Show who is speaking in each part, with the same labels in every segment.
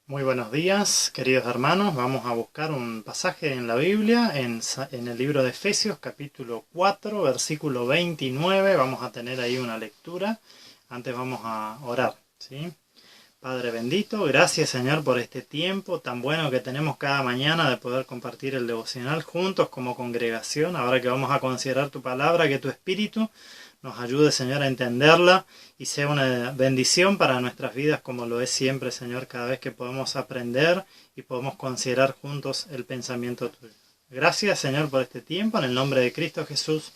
Speaker 1: Muy buenos días, queridos hermanos. Vamos a buscar un pasaje en la Biblia, en el libro de Efesios, capítulo 4, versículo 29. Vamos a tener ahí una lectura. Antes vamos a orar, ¿sí? Padre bendito, gracias Señor por este tiempo tan bueno que tenemos cada mañana de poder compartir el devocional juntos como congregación. Ahora que vamos a considerar tu palabra, que tu Espíritu nos ayude, Señor, a entenderla y sea una bendición para nuestras vidas como lo es siempre, Señor, cada vez que podemos aprender y podemos considerar juntos el pensamiento tuyo. Gracias, Señor, por este tiempo, en el nombre de Cristo Jesús.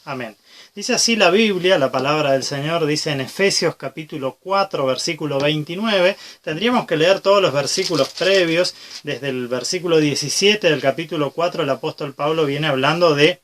Speaker 1: Amén. Dice así la Biblia, la palabra del Señor, dice en Efesios capítulo 4, versículo 29. Tendríamos que leer todos los versículos previos. Desde el versículo 17 del capítulo 4, el apóstol Pablo viene hablando de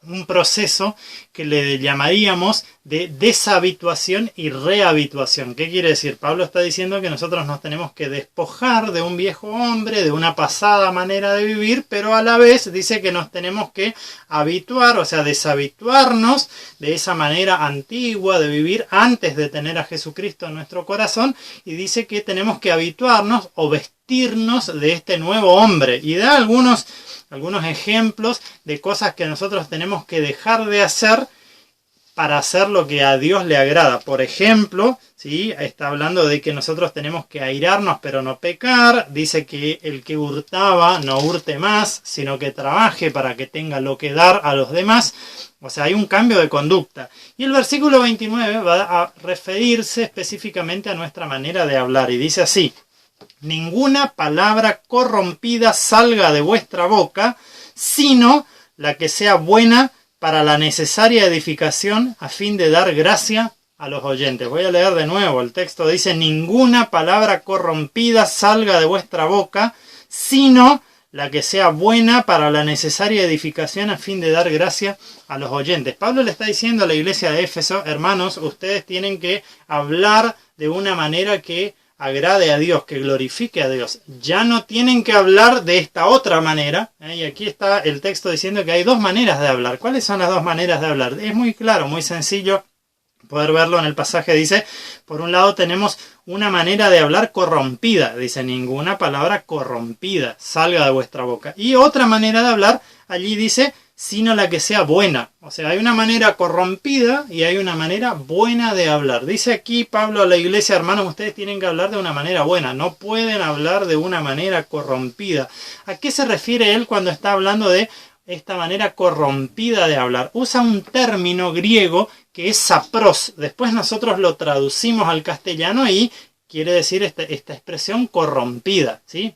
Speaker 1: un proceso que le llamaríamos de deshabituación y rehabituación. ¿Qué quiere decir? Pablo está diciendo que nosotros nos tenemos que despojar de un viejo hombre, de una pasada manera de vivir, pero a la vez dice que nos tenemos que habituar, o sea, deshabituarnos de esa manera antigua de vivir antes de tener a Jesucristo en nuestro corazón, y dice que tenemos que habituarnos o vestirnos de este nuevo hombre, y da algunos ejemplos de cosas que nosotros tenemos que dejar de hacer para hacer lo que a Dios le agrada. Por ejemplo, ¿sí? Está hablando de que nosotros tenemos que airarnos pero no pecar. Dice que el que hurtaba no hurte más, sino que trabaje para que tenga lo que dar a los demás. O sea, hay un cambio de conducta. Y el versículo 29 va a referirse específicamente a nuestra manera de hablar. Y dice así: ninguna palabra corrompida salga de vuestra boca, sino la que sea buena para la necesaria edificación, a fin de dar gracia a los oyentes. Voy a leer de nuevo. El texto dice: ninguna palabra corrompida salga de vuestra boca, sino la que sea buena para la necesaria edificación, a fin de dar gracia a los oyentes. Pablo le está diciendo a la iglesia de Éfeso: hermanos, ustedes tienen que hablar de una manera que agrade a Dios, que glorifique a Dios. Ya no tienen que hablar de esta otra manera. Y aquí está el texto diciendo que hay dos maneras de hablar. ¿Cuáles son las dos maneras de hablar? Es muy claro, muy sencillo poder verlo en el pasaje. Dice, por un lado tenemos una manera de hablar corrompida. Dice, ninguna palabra corrompida salga de vuestra boca. Y otra manera de hablar, allí dice, sino la que sea buena. O sea, hay una manera corrompida y hay una manera buena de hablar. Dice aquí Pablo a la iglesia: hermanos, ustedes tienen que hablar de una manera buena, no pueden hablar de una manera corrompida. ¿A qué se refiere él cuando está hablando de esta manera corrompida de hablar? Usa un término griego que es sapros. Después nosotros lo traducimos al castellano y quiere decir esta expresión corrompida, ¿sí?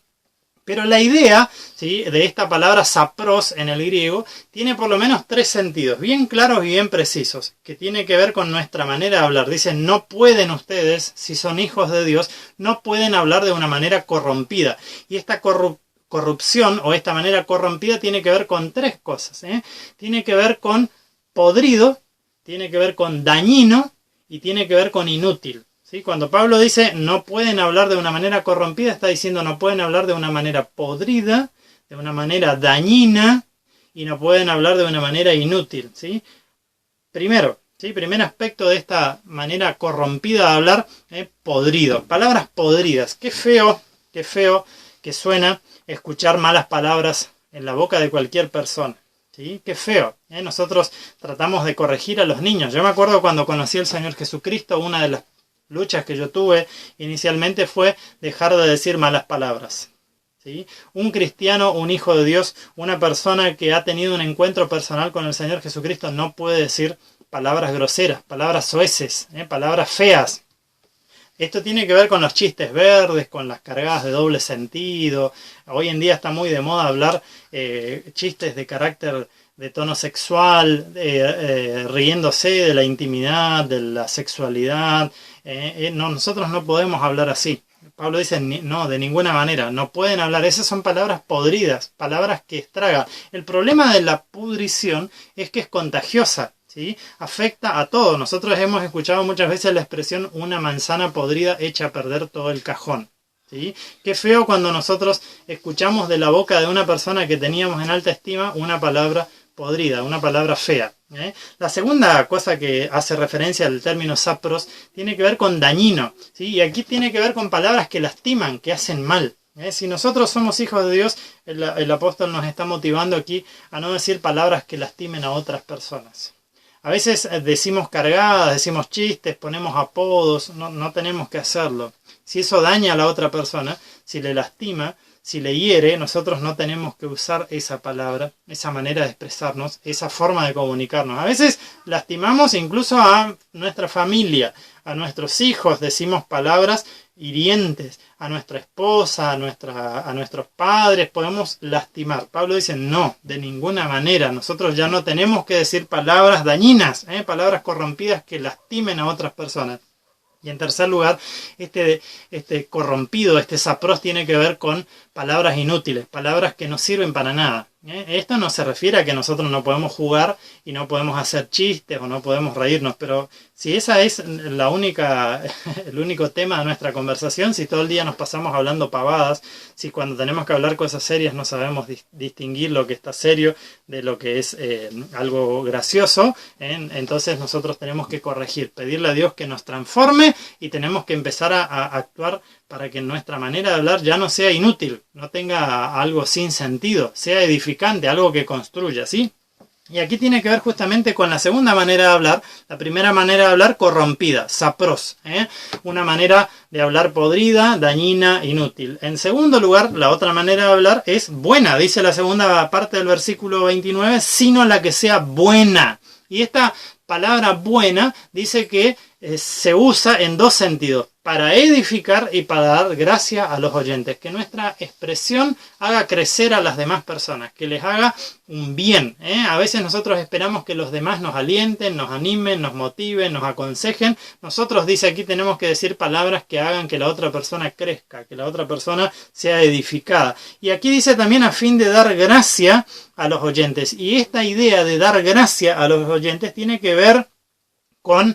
Speaker 1: Pero la idea, ¿sí?, de esta palabra sapros en el griego tiene por lo menos tres sentidos, bien claros y bien precisos, que tiene que ver con nuestra manera de hablar. Dicen, no pueden ustedes, si son hijos de Dios, no pueden hablar de una manera corrompida. Y esta corrupción o esta manera corrompida tiene que ver con tres cosas, ¿eh? Tiene que ver con podrido, tiene que ver con dañino y tiene que ver con inútil. ¿Sí? Cuando Pablo dice no pueden hablar de una manera corrompida, está diciendo no pueden hablar de una manera podrida, de una manera dañina, y no pueden hablar de una manera inútil, ¿sí? Primero, ¿sí? Primer aspecto de esta manera corrompida de hablar, podrido. Palabras podridas. Qué feo que suena escuchar malas palabras en la boca de cualquier persona. ¿Sí? Qué feo. Nosotros tratamos de corregir a los niños. Yo me acuerdo cuando conocí al Señor Jesucristo, una de las luchas que yo tuve inicialmente fue dejar de decir malas palabras. ¿Sí? Un cristiano, un hijo de Dios, una persona que ha tenido un encuentro personal con el Señor Jesucristo no puede decir palabras groseras, palabras soeces, palabras feas. Esto tiene que ver con los chistes verdes, con las cargadas de doble sentido. Hoy en día está muy de moda hablar chistes de carácter de tono sexual, riéndose de la intimidad, de la sexualidad. Nosotros no podemos hablar así. Pablo dice, no, de ninguna manera, no pueden hablar. Esas son palabras podridas, palabras que estragan. El problema de la pudrición es que es contagiosa, ¿sí? Afecta a todo. Nosotros hemos escuchado muchas veces la expresión una manzana podrida echa a perder todo el cajón. ¿Sí? Qué feo cuando nosotros escuchamos de la boca de una persona que teníamos en alta estima una palabra podrida, una palabra fea. La segunda cosa que hace referencia al término sapros tiene que ver con dañino, ¿sí? Y aquí tiene que ver con palabras que lastiman, que hacen mal. Si nosotros somos hijos de Dios, el apóstol nos está motivando aquí a no decir palabras que lastimen a otras personas. A veces decimos cargadas, decimos chistes, ponemos apodos, no tenemos que hacerlo. Si eso daña a la otra persona, si le lastima, si le hiere, nosotros no tenemos que usar esa palabra, esa manera de expresarnos, esa forma de comunicarnos. A veces lastimamos incluso a nuestra familia, a nuestros hijos, decimos palabras hirientes, a nuestra esposa, a nuestros padres, podemos lastimar. Pablo dice, no, de ninguna manera. Nosotros ya no tenemos que decir palabras dañinas, palabras corrompidas que lastimen a otras personas. Y en tercer lugar, este corrompido, este sapros tiene que ver con palabras inútiles, palabras que no sirven para nada. Esto no se refiere a que nosotros no podemos jugar y no podemos hacer chistes o no podemos reírnos, pero si esa es el único tema de nuestra conversación, si todo el día nos pasamos hablando pavadas, si cuando tenemos que hablar cosas serias no sabemos distinguir lo que está serio de lo que es algo gracioso, entonces nosotros tenemos que corregir, pedirle a Dios que nos transforme y tenemos que empezar a actuar para que nuestra manera de hablar ya no sea inútil, no tenga algo sin sentido, sea edificante, algo que construya, ¿sí? Y aquí tiene que ver justamente con la segunda manera de hablar, la primera manera de hablar corrompida, sapros, una manera de hablar podrida, dañina, inútil. En segundo lugar, la otra manera de hablar es buena, dice la segunda parte del versículo 29, sino la que sea buena. Y esta palabra buena dice que se usa en dos sentidos, para edificar y para dar gracia a los oyentes, que nuestra expresión haga crecer a las demás personas, que les haga un bien. A veces nosotros esperamos que los demás nos alienten, nos animen, nos motiven, nos aconsejen. Nosotros, dice aquí, tenemos que decir palabras que hagan que la otra persona crezca, que la otra persona sea edificada. Y aquí dice también a fin de dar gracia a los oyentes. Y esta idea de dar gracia a los oyentes tiene que ver con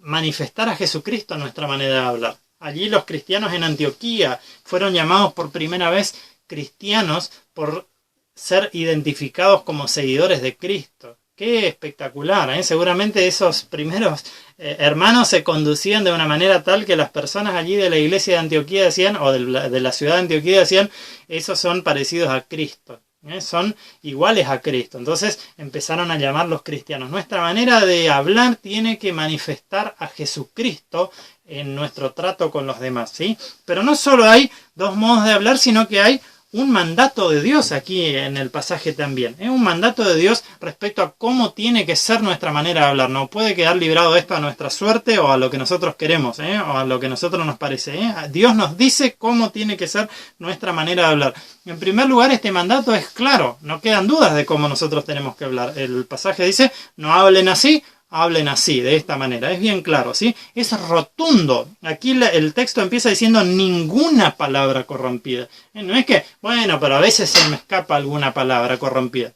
Speaker 1: manifestar a Jesucristo en nuestra manera de hablar. Allí los cristianos en Antioquía fueron llamados por primera vez cristianos por ser identificados como seguidores de Cristo. ¡Qué espectacular! Seguramente esos primeros hermanos se conducían de una manera tal que las personas allí de la iglesia de Antioquía decían, o de la ciudad de Antioquía decían, esos son parecidos a Cristo. Son iguales a Cristo. Entonces empezaron a llamarlos cristianos. Nuestra manera de hablar tiene que manifestar a Jesucristo en nuestro trato con los demás, ¿sí? Pero no solo hay dos modos de hablar, sino que hay un mandato de Dios aquí en el pasaje también. Un mandato de Dios respecto a cómo tiene que ser nuestra manera de hablar. No puede quedar librado esto a nuestra suerte o a lo que nosotros queremos, o a lo que a nosotros nos parece. Dios nos dice cómo tiene que ser nuestra manera de hablar. En primer lugar, este mandato es claro. No quedan dudas de cómo nosotros tenemos que hablar. El pasaje dice, no hablen así, hablen así, de esta manera. Es bien claro, ¿sí? Es rotundo. Aquí el texto empieza diciendo ninguna palabra corrompida. No es que, bueno, pero a veces se me escapa alguna palabra corrompida.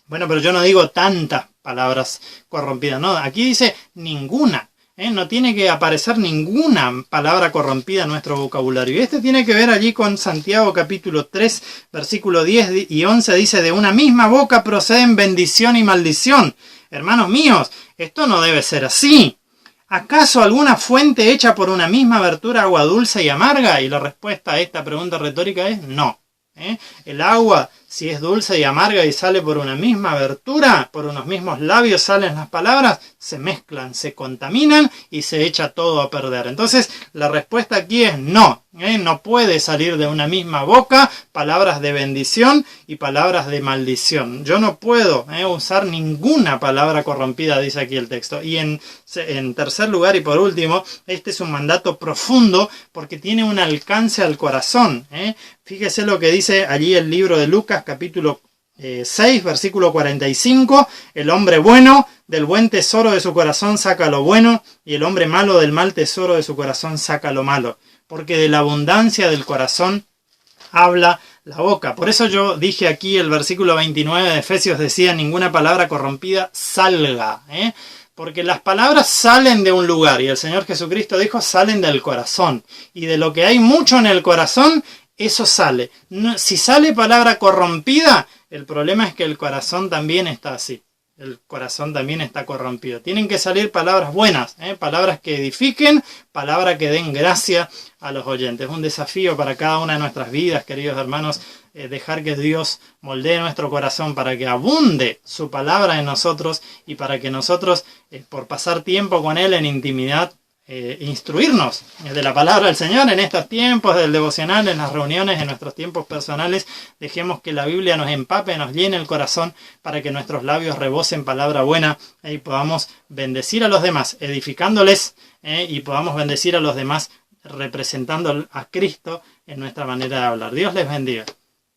Speaker 1: Bueno, pero yo no digo tantas palabras corrompidas, no. Aquí dice ninguna. No tiene que aparecer ninguna palabra corrompida en nuestro vocabulario. Y este tiene que ver allí con Santiago capítulo 3, versículo 10 y 11. Dice, de una misma boca proceden bendición y maldición. Hermanos míos, esto no debe ser así. ¿Acaso alguna fuente hecha por una misma abertura agua dulce y amarga? Y la respuesta a esta pregunta retórica es no. El agua, si es dulce y amarga y sale por una misma abertura, por unos mismos labios salen las palabras, se mezclan, se contaminan y se echa todo a perder. Entonces, la respuesta aquí es no. No puede salir de una misma boca palabras de bendición y palabras de maldición. Yo no puedo usar ninguna palabra corrompida, dice aquí el texto. Y en tercer lugar y por último, este es un mandato profundo porque tiene un alcance al corazón. Fíjese lo que dice allí el libro de Lucas, capítulo 6, versículo 45. El hombre bueno del buen tesoro de su corazón saca lo bueno, y el hombre malo del mal tesoro de su corazón saca lo malo. Porque de la abundancia del corazón habla la boca. Por eso yo dije aquí el versículo 29 de Efesios decía, ninguna palabra corrompida salga. Porque las palabras salen de un lugar, y el Señor Jesucristo dijo, salen del corazón. Y de lo que hay mucho en el corazón, eso sale. No, si sale palabra corrompida, el problema es que el corazón también está así. El corazón también está corrompido. Tienen que salir palabras buenas, palabras que edifiquen, palabras que den gracia a los oyentes. Es un desafío para cada una de nuestras vidas, queridos hermanos, dejar que Dios moldee nuestro corazón para que abunde su palabra en nosotros y para que nosotros, por pasar tiempo con Él en intimidad, instruirnos de la palabra del Señor en estos tiempos del devocional, en las reuniones, en nuestros tiempos personales. Dejemos que la Biblia nos empape, nos llene el corazón para que nuestros labios rebosen palabra buena y podamos bendecir a los demás, edificándoles, y podamos bendecir a los demás representando a Cristo en nuestra manera de hablar. Dios les bendiga.